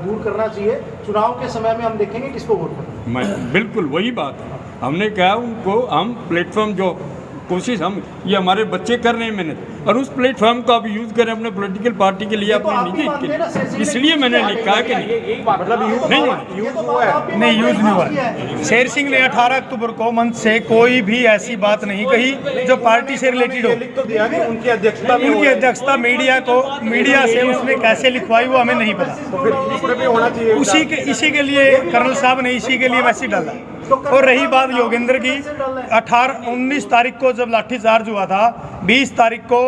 दूर करना चाहिए। चुनाव के समय में हम देखेंगे किसको वोट करना। मैं बिल्कुल वही बात है, हमने कहा उनको हम प्लेटफॉर्म जो कोशिश हम ये हमारे बच्चे कर रहे हैं मेहनत, और उस प्लेटफॉर्म को आप यूज़ करें अपने पॉलिटिकल पार्टी के लिए, ये तो अपने आप भी निजी मानते हैं ना, के शेर लिए, सिंह ने इसलिए मैंने लिखा कि नहीं यही बात मतलब यूज नहीं, यूज हुआ है। नहीं यूज नहीं हुआ। शेर सिंह ने 18 अक्टूबर को मंच से कोई भी ऐसी बात नहीं कही जो पार्टी से रिलेटेड हो। लिख तो दिया कि उनकी अध्यक्षता में उनकी अध्यक्षता मीडिया से उसने कैसे लिखवाई वो हमें नहीं पता। तो फिर इसमें भी होना चाहिए। इसी के लिए कर्नल साहब ने इसी के लिए मैसेज डाला। और रही बात योगेंद्र की, 19 तारीख को जब लाठीचार्ज हुआ था, 20 तारीख को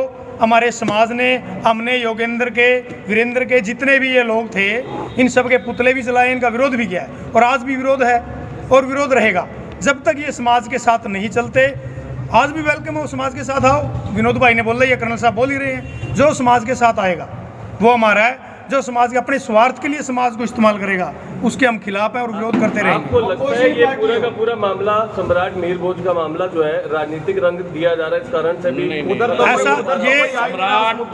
हमारे समाज ने, हमने योगेंद्र के, वीरेंद्र के, जितने भी ये लोग थे, इन सब के पुतले भी जलाए, इनका विरोध भी किया है और आज भी विरोध है और विरोध रहेगा जब तक ये समाज के साथ नहीं चलते। आज भी वेलकम हो, समाज के साथ आओ। विनोद भाई ने बोला, ये कर्नल साहब बोल ही रहे हैं, जो समाज के साथ आएगा वो हमारा है, जो समाज के अपने स्वार्थ के लिए समाज को इस्तेमाल करेगा उसके हम खिलाफ हैं और विरोध करते रहेंगे। आपको लगता है ये पूरा का पूरा मामला सम्राट मीर भोज का मामला जो है राजनीतिक रंग दिया जा रहा है, इस कारण से भी उधर तो ऐसा ये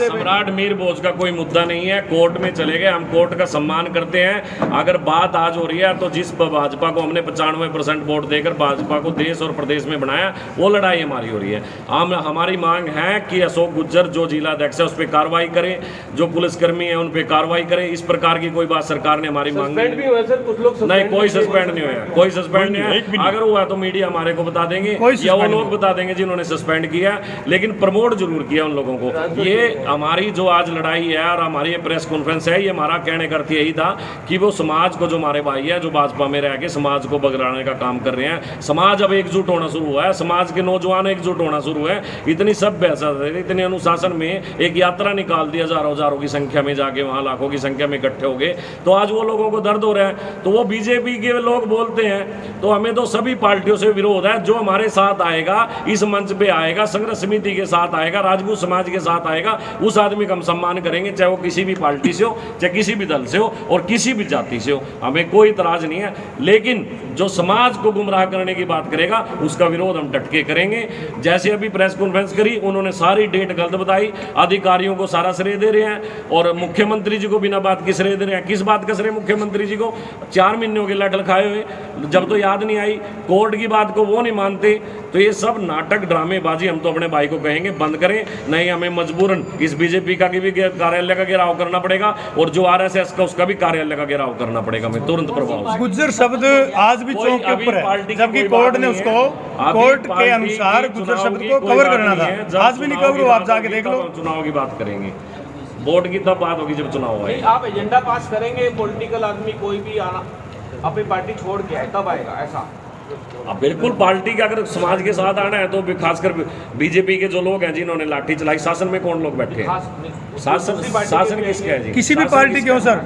सम्राट मीर भोज का कोई मुद्दा नहीं है, कोर्ट में चले गए, हम कोर्ट का सम्मान करते हैं। अगर बात आज हो रही है तो जिस भाजपा को हमने 95% वोट देकर भाजपा को देश और प्रदेश में बनाया, वो लड़ाई हमारी हो रही है। हम हमारी मांग है कि अशोक गुज्जर जो जिला अध्यक्ष है उस पर कार्रवाई करें, जो पुलिसकर्मी है उन पर कार्रवाई करें। इस प्रकार की कोई बात सरकार ने हमारी मांग नहीं। सर कुछ लोग नहीं, कोई सस्पेंड नहीं हुआ, कोई सस्पेंड नहीं है। अगर हुआ तो मीडिया हमारे को बता देंगे या वो लोग बता देंगे जिन्होंने सस्पेंड किया, लेकिन प्रमोट जरूर किया उन लोगों को। ये हमारी जो आज लड़ाई है और हमारी ये प्रेस कॉन्फ्रेंस है, ये हमारा कहने का अर्थ यही था कि वो समाज को, जो हमारे भाई है जो भाजपा में रह के समाज को बगड़ाने का काम कर रहे हैं, समाज अब एकजुट होना शुरू हुआ है, समाज के नौजवान एकजुट होना शुरू है। इतनी सभ्य, इतने अनुशासन में एक यात्रा निकाल दी, हजारों की संख्या में जाके वहाँ लाखों की संख्या में इकट्ठे हो गए, तो आज वो लोगों को दर्द हो रहा है। तो वो बीजेपी के लोग बोलते हैं, तो हमें तो सभी पार्टियों से विरोध है। जो हमारे साथ आएगा, इस मंच पे आएगा, संघर्ष समिति के साथ आएगा, राजपूत समाज के साथ आएगा, उस आदमी का हम सम्मान करेंगे, चाहे वो किसी भी पार्टी से हो, चाहे किसी भी दल से हो और किसी भी जाति से हो, हमें कोई इतराज नहीं है। लेकिन जो समाज को गुमराह करने की बात करेगा उसका विरोध हम डट के करेंगे। जैसे अभी प्रेस कॉन्फ्रेंस करी, उन्होंने सारी डेट गलत बताई, अधिकारियों को सारा श्रेय दे रहे हैं और मुख्यमंत्री जी को बिना बात की श्रेय दे रहे हैं। किस बात का श्रेय मुख्यमंत्री जी को? 4 महीनों के लटल खाए हुए, जब तो याद नहीं आई, कोर्ट की बात को वो नहीं मानते। तो ये सब नाटक ड्रामेबाजी हम तो अपने भाई को कहेंगे बंद करें, नहीं हमें मजबूरन इस बीजेपी का भी कार्यालय का घेराव करना पड़ेगा और जो आरएसएस का उसका भी कार्यालय का घेराव करना पड़ेगा हमें तुरंत प्रभाव से। गुज्जर शब्द आज भी चौक के ऊपर है, जबकि कोर्ट ने उसको, कोर्ट के अनुसार गुज्जर शब्द को कवर करना था, आज भी नहीं कवर हुआ। आप जाके देख लो। चुनाव की बात करेंगे, वोट की तब बात होगी जब चुनाव आए। आप एजेंडा पास करेंगे, पॉलिटिकल आदमी कोई भी आना अपनी पार्टी छोड़ के आए तब आएगा ऐसा? अब बिल्कुल पार्टी के अगर समाज के साथ आना है तो खासकर बीजेपी के जो लोग हैं जिन्होंने लाठी चलाई, शासन में कौन लोग बैठे हैं? शासन किसके है जी? किसी भी पार्टी के हो सर।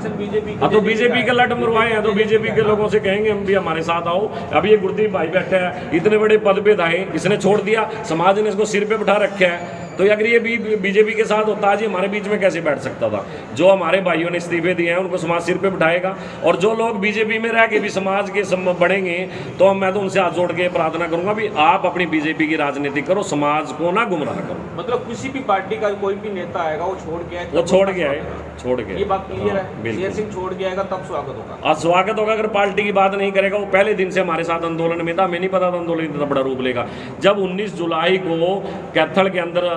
हाँ, तो बीजेपी के लट मरवाए हैं, तो बीजेपी के लोगों से कहेंगे हम भी हमारे साथ आओ। अभी ये गुरदीप भाई बैठे हैं, इतने बड़े पद पे थे, इसने छोड़ दिया, समाज ने इसको सिर पे बिठा रखा है। तो अगर ये भी बीजेपी के साथ होता, आज ये हमारे बीच में कैसे बैठ सकता था? जो हमारे भाइयों ने इस्तीफे दिए हैं उनको समाज सिर पे बिठाएगा, और जो लोग बीजेपी में रह के भी समाज के बढ़ेंगे तो मैं तो उनसे हाथ जोड़ के प्रार्थना करूंगा भी आप अपनी बीजेपी की राजनीति करो, समाज को ना गुमराह करो। मतलब किसी भी पार्टी का कोई भी नेता आएगा वो छोड़ के आए, वो छोड़ के आए, छोड़ के, ये बात क्लियर है। शेर सिंह छोड़ के आएगा तब स्वागत होगा। आज स्वागत होगा। अगर पार्टी की बात नहीं करेगा, वो पहले दिन से हमारे साथ आंदोलन में था, हमें नहीं पता था आंदोलन इतना बड़ा रूप लेगा। जब 19 जुलाई को कैथल के अंदर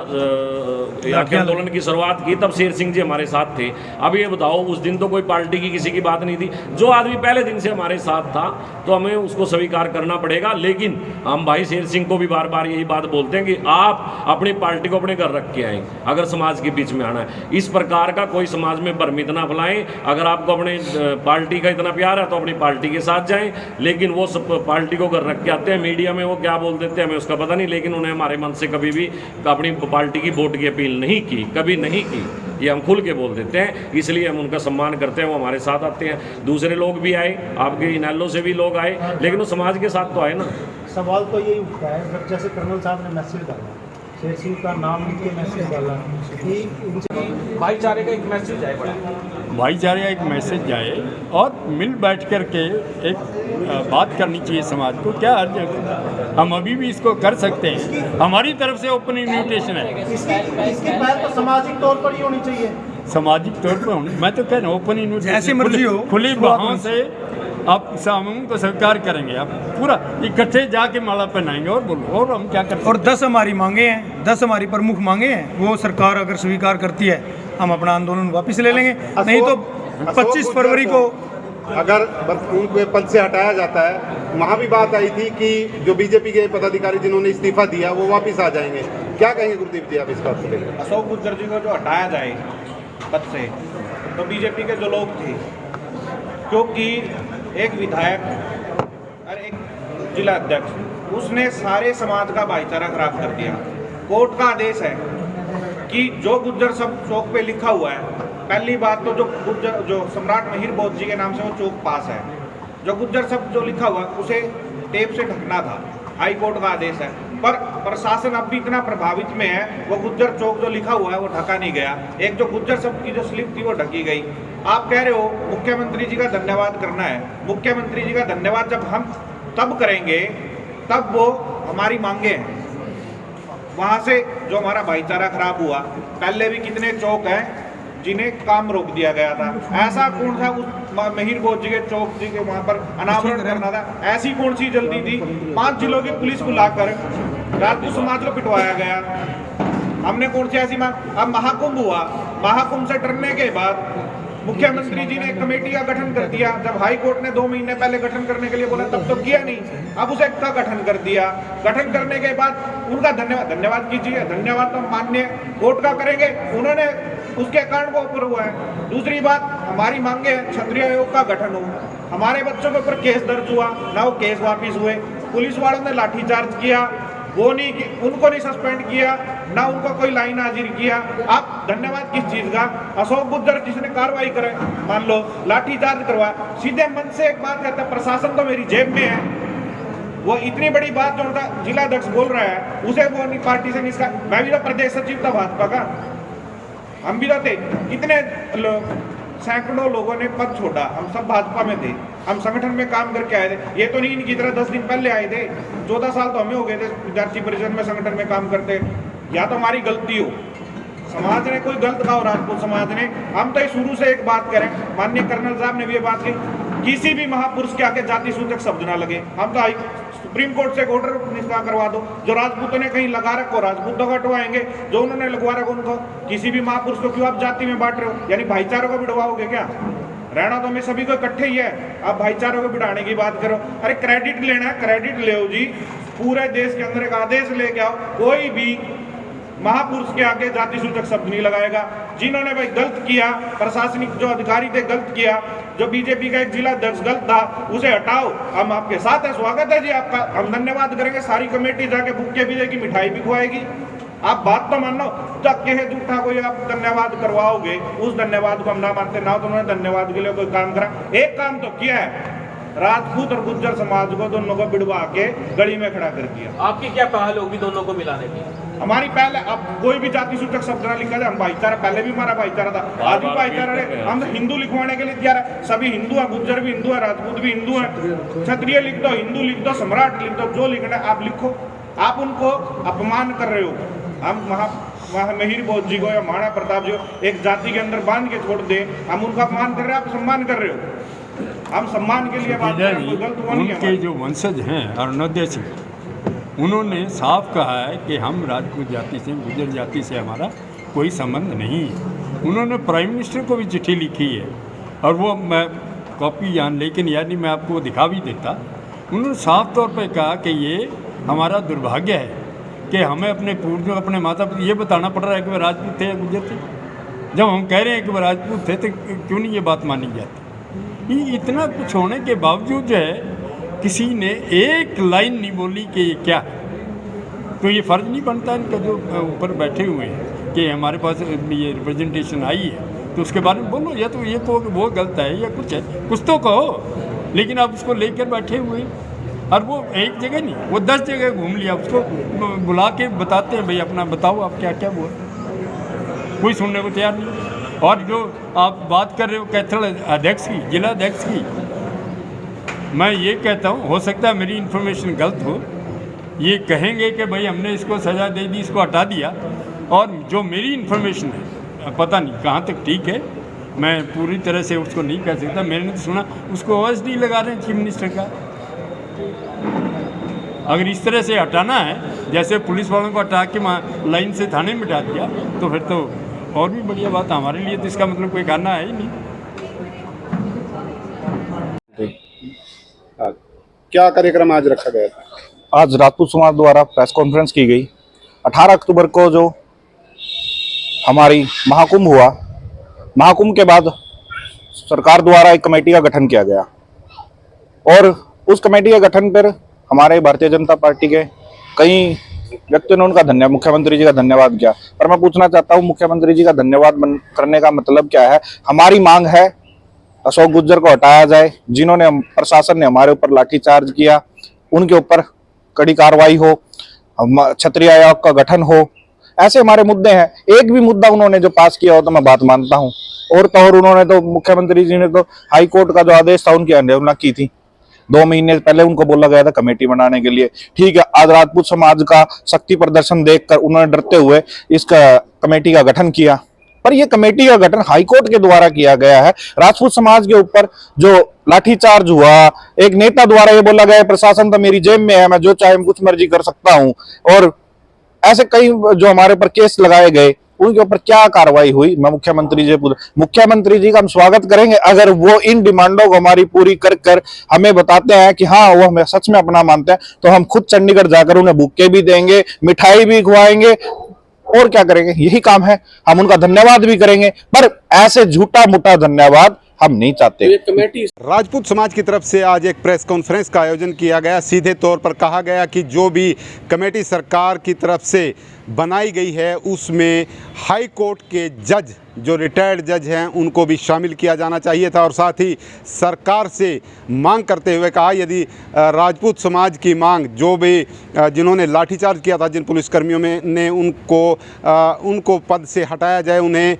आंदोलन की शुरुआत की, तब शेर सिंह जी हमारे साथ थे। अब ये बताओ, उस दिन तो कोई पार्टी की किसी की बात नहीं थी। जो आदमी पहले दिन से हमारे साथ था तो हमें उसको स्वीकार करना पड़ेगा। लेकिन हम भाई शेर सिंह को भी बार बार यही बात बोलते हैं कि आप अपनी पार्टी को अपने घर रख के आए अगर समाज के बीच में आना है। इस प्रकार का कोई समाज में भ्रमित ना फैलाएं। अगर आपको अपने पार्टी का इतना प्यार है तो अपनी पार्टी के साथ जाएं, लेकिन वो सब पार्टी को घर रख के आते हैं। मीडिया में वो क्या बोल देते हैं हमें उसका पता नहीं, लेकिन उन्हें हमारे मन से कभी भी अपनी पार्टी की वोट की अपील नहीं की, कभी नहीं की। ये हम खुल के बोल देते हैं, इसलिए हम उनका सम्मान करते हैं। वो हमारे साथ आते हैं, दूसरे लोग भी आए, आपके इनैलो से भी लोग आए, लेकिन वो समाज के साथ तो आए ना। सवाल तो यही उठता है, जब जैसे कर्नल साहब ने मैसेज डाला, शेर सिंह का नाम लिख के मैसेज डाला कि भाईचारे का एक मैसेज है बड़ा भाईचारे का एक मैसेज जाए और मिल बैठ कर के एक बात करनी चाहिए समाज को। क्या अर्ज है, हम अभी भी इसको कर सकते हैं, हमारी तरफ से ओपन इन्विटेशन है। इसकी पहल तो सामाजिक तौर पर ही होनी चाहिए। सामाजिक तौर पर मैं तो कह रहा हूँ ओपन इन्विटेशन, जैसी मर्जी हो, खुली बाहों से आप समूह को स्वीकार करेंगे, आप पूरा इकट्ठे जाके माला पहनाएंगे और बोलो, और हम क्या करते हैं। और 10 हमारी मांगे हैं, 10 हमारी प्रमुख मांगे हैं, वो सरकार अगर स्वीकार करती है हम अपना आंदोलन वापस ले लेंगे, नहीं तो 25 फरवरी को अगर उनको पद से हटाया जाता है। वहाँ भी बात आई थी कि जो बीजेपी के पदाधिकारी जिन्होंने इस्तीफा दिया वो वापस आ जाएंगे, क्या कहेंगे गुरदीप जी आप इस बात से? अशोक गुर्जर जी को जो हटाया जाए पद से, तो बीजेपी के जो लोग थे, क्योंकि एक विधायक और एक जिला अध्यक्ष, उसने सारे समाज का भाईचारा खराब कर दिया। कोर्ट का आदेश है कि जो गुर्जर सब चौक पे लिखा हुआ है, पहली बात तो जो गुर्जर जो सम्राट महिर बोध जी के नाम से वो चौक पास है, जो गुर्जर सब जो लिखा हुआ है उसे टेप से ढकना था, हाई कोर्ट का आदेश है। पर प्रशासन अब भी इतना प्रभावित में है, वो गुर्जर चौक जो लिखा हुआ है वो ढका नहीं गया। एक जो गुर्जर सब की जो स्लिप थी वो ढकी गई। आप कह रहे हो मुख्यमंत्री जी का धन्यवाद करना है, मुख्यमंत्री जी का धन्यवाद जब हम तब करेंगे तब वो हमारी मांगे हैं। वहाँ से जो हमारा भाईचारा खराब हुआ, पहले भी कितने चौक हैं जिन्हें काम रोक दिया गया था। ऐसा कौन सा उस महिर बोध जी के चौक जी के वहाँ पर अनावरण करना था, ऐसी कौन सी जल्दी थी? 5 जिलों की पुलिस बुलाकर राजपूत समाज को पिटवाया गया। हमने कौन सी ऐसी मांग? अब महाकुंभ हुआ, महाकुंभ से डरने के बाद मुख्यमंत्री जी ने एक कमेटी का गठन कर दिया। जब हाई कोर्ट ने 2 महीने पहले गठन करने के लिए बोला तब तो किया नहीं, अब उसे का गठन कर दिया। गठन करने के बाद उनका धन्यवाद कीजिए, धन्यवाद तो माननीय कोर्ट का करेंगे, उन्होंने उसके कारण वो ऊपर हुआ है। दूसरी बात, हमारी मांगे है क्षत्रिय आयोग का गठन हो। हमारे बच्चों के ऊपर केस दर्ज हुआ, ना वो केस वापिस हुए, पुलिस वालों ने लाठीचार्ज किया, वो नहीं, उनको नहीं सस्पेंड किया, ना उनको कोई लाइन हाजिर किया। आप धन्यवाद किस चीज का? अशोक गुर्जर जिसने कार्रवाई करे, मान लो लाठीचार्ज करवा, सीधे मन से एक बात कहता है प्रशासन तो मेरी जेब में है। वो इतनी बड़ी बात जो उनका जिला अध्यक्ष बोल रहा है उसे वो अपनी पार्टी से निष्का, मैं भी तो प्रदेश सचिव था भाजपा का, हम भी तो थे। कितने सैकड़ों लोगों ने पद छोड़ा, हम सब भाजपा में थे, हम संगठन में काम करके आए थे। ये तो नहीं इनकी तरह 10 दिन पहले आए थे, 14 साल तो हमें हो गए थे विद्यार्थी परिषद में संगठन में काम करते। या तो हमारी गलती हो, समाज ने कोई गलत कहा हो, राजपूत समाज ने, हम तो शुरू से एक बात करें, माननीय कर्नल साहब ने भी ये बात की, किसी भी महापुरुष के आगे जाति सूचक शब्द ना लगे। हम तो सुप्रीम कोर्ट से एक ऑर्डर निष्का करवा दो, जो राजपूतों ने कहीं लगा रखो राजपूतों को हटवाएंगे, जो उन्होंने लगवा रखो उनको। किसी भी महापुरुष को क्यों आप जाति में बांट रहे हो? यानी भाईचारों को बिड़वाओगे क्या? रहना तो हमें सभी को इकट्ठे ही है, आप भाईचारों को बिठाने की बात करो। अरे क्रेडिट लेना है, क्रेडिट ले जी, पूरे देश के अंदर एक आदेश लेके आओ, कोई भी महापुरुष के आगे जाति सूचक शब्द नहीं लगाएगा। जिन्होंने भाई गलत किया, प्रशासनिक जो अधिकारी थे गलत किया, जो बीजेपी का एक जिला अध्यक्ष गलत था, उसे हटाओ, हम आपके साथ है, स्वागत है जी आपका, हम धन्यवाद करेंगे। सारी कमेटी जाके भूखे भी देगी, मिठाई भी खुआएगी। आप बात तो मान लो, धक्के है झूठा कोई आप धन्यवाद करवाओगे, उस धन्यवाद को हम ना मानते ना, तो उन्होंने धन्यवाद के लिए कोई काम करा। एक काम तो किया है, राजपूत और गुर्जर समाज को दोनों को बिड़वा के गली में खड़ा कर दिया। आपकी क्या पहल होगी दोनों को मिलाने की? हमारी पहले, अब कोई भी जाति सूचक शब्द ना लिखा जाए, हम भाईचारा, पहले भी हमारा भाईचारा था, आज भी भाईचारा है। हम हिंदू लिखवाने के लिए तैयार है, सभी हिंदू हैं, गुर्जर भी हिंदू है, राजपूत भी हिंदू है, क्षत्रिय लिख दो, हिंदू लिख दो, सम्राट लिख दो, जो लिखना है आप लिखो। आप उनको अपमान कर रहे हो। हम महिर बोध जी को या महाराणा प्रताप जी को एक जाति के अंदर बांध के छोड़ दे, हम उनका अपमान कर रहे हैं, आप सम्मान कर रहे हो। हम सम्मान के लिए बात कर रहे हैं, गलत नहीं है। उनके जो वंशज हैं अरुणोदय सिंह, उन्होंने साफ कहा है कि हम राजपूत जाति से, गुर्जर जाति से हमारा कोई संबंध नहीं है। उन्होंने प्राइम मिनिस्टर को भी चिट्ठी लिखी है, और वो मैं कॉपी यहाँ, लेकिन यानी मैं आपको दिखा भी देता। उन्होंने साफ तौर पे कहा कि ये हमारा दुर्भाग्य है कि हमें अपने पूर्वजों, अपने माता पिता ये बताना पड़ रहा है कि वे राजपूत थे या गुर्जर थे। जब हम कह रहे हैं कि वे राजपूत थे तो क्यों नहीं ये बात मानी जाती? ये इतना कुछ होने के बावजूद जो है किसी ने एक लाइन नहीं बोली कि ये क्या, तो ये फ़र्ज नहीं बनता इनका जो ऊपर बैठे हुए हैं कि हमारे पास ये रिप्रेजेंटेशन आई है तो उसके बारे में बोलो, या तो ये कहो कि वो गलत है या कुछ है, कुछ तो कहो। लेकिन आप उसको लेकर बैठे हुए, और वो एक जगह नहीं, वो 10 जगह घूम लिया, उसको बुला के बताते हैं भाई अपना बताओ आप क्या क्या हुआ, कोई सुनने को तैयार नहीं। और जो आप बात कर रहे हो कैथल अध्यक्ष की, जिला अध्यक्ष की, मैं ये कहता हूँ, हो सकता है मेरी इन्फॉर्मेशन गलत हो, ये कहेंगे कि भाई हमने इसको सज़ा दे दी, इसको हटा दिया, और जो मेरी इन्फॉर्मेशन है पता नहीं कहाँ तक ठीक है, मैं पूरी तरह से उसको नहीं कह सकता। मैंने तो सुना उसको OSD लगा रहे हैं चीफ मिनिस्टर का। अगर इस तरह से हटाना है, जैसे पुलिस वालों को हटा के लाइन से थाने में बिठा दिया, तो फिर तो और भी बढ़िया बात हमारे लिए, तो इसका मतलब कोई कहना है ही नहीं। क्या कार्यक्रम आज रखा गया था? आज राजपूत समाज द्वारा प्रेस कॉन्फ्रेंस की गई। 18 अक्टूबर को जो हमारी महाकुंभ हुआ, महाकुंभ के बाद सरकार द्वारा एक कमेटी का गठन किया गया, और उस कमेटी के गठन पर हमारे भारतीय जनता पार्टी के कई व्यक्तियों ने उनका धन्यवाद, मुख्यमंत्री जी का धन्यवाद किया। पर मैं पूछना चाहता हूं, मुख्यमंत्री जी का धन्यवाद करने का मतलब क्या है? हमारी मांग है अशोक गुज्जर को हटाया जाए, जिन्होंने प्रशासन ने हमारे ऊपर लाठीचार्ज किया, उनके ऊपर कड़ी कार्रवाई हो, क्षत्रिय आयोग का गठन हो। ऐसे हमारे मुद्दे हैं। एक भी मुद्दा उन्होंने जो पास किया हो तो मैं बात मानता हूं। और तो और उन्होंने तो, मुख्यमंत्री जी ने तो हाई कोर्ट का जो आदेश था उनकी अवहेलना की थी। 2 महीने पहले उनको बोला गया था कमेटी बनाने के लिए। ठीक है, आज राजपूत समाज का शक्ति प्रदर्शन देखकर उन्होंने डरते हुए इसका कमेटी का गठन किया, पर यह कमेटी का गठन हाईकोर्ट के द्वारा किया गया है। राजपूत समाज के ऊपर जो लाठीचार्ज हुआ, एक नेता द्वारा ये बोला गया प्रशासन तो मेरी जेब में है, मैं जो चाहे कुछ मर्जी कर सकता हूं, और ऐसे कई जो हमारे ऊपर केस लगाए गए, उनके ऊपर क्या कार्रवाई हुई? मैं मुख्यमंत्री जी का हम स्वागत करेंगे अगर वो इन डिमांडों को हमारी पूरी कर हमें बताते हैं कि हाँ वो हमें सच में अपना मानते हैं, तो हम खुद चंडीगढ़ जाकर उन्हें बुक्के भी देंगे, मिठाई भी खुआएंगे, और क्या करेंगे, यही काम है। हम उनका धन्यवाद भी करेंगे, पर ऐसे झूठा मूठा धन्यवाद हम नहीं चाहते। राजपूत समाज की तरफ से आज एक प्रेस कॉन्फ्रेंस का आयोजन किया गया। सीधे तौर पर कहा गया कि जो भी कमेटी सरकार की तरफ से बनाई गई है उसमें हाई कोर्ट के जज, जो रिटायर्ड जज हैं, उनको भी शामिल किया जाना चाहिए था, और साथ ही सरकार से मांग करते हुए कहा यदि राजपूत समाज की मांग, जो भी जिन्होंने लाठीचार्ज किया था जिन पुलिसकर्मियों में ने उनको पद से हटाया जाए, उन्हें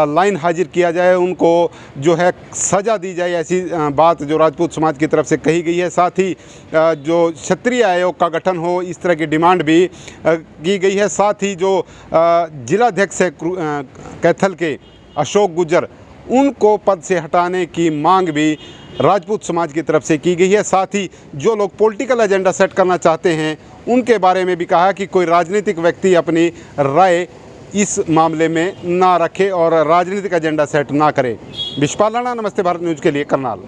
लाइन हाजिर किया जाए, उनको जो है सज़ा दी जाए, ऐसी बात जो राजपूत समाज की तरफ से कही गई है। साथ ही जो क्षत्रिय आयोग का गठन हो, इस तरह की डिमांड भी की गई है। साथ ही जो जिलाध्यक्ष है कैथल के अशोक गुज्जर, उनको पद से हटाने की मांग भी राजपूत समाज की तरफ से की गई है। साथ ही जो लोग पॉलिटिकल एजेंडा सेट करना चाहते हैं उनके बारे में भी कहा कि कोई राजनीतिक व्यक्ति अपनी राय इस मामले में ना रखे और राजनीतिक एजेंडा सेट ना करे। विश्वपाल राणा, नमस्ते भारत न्यूज़ के लिए, करनाल।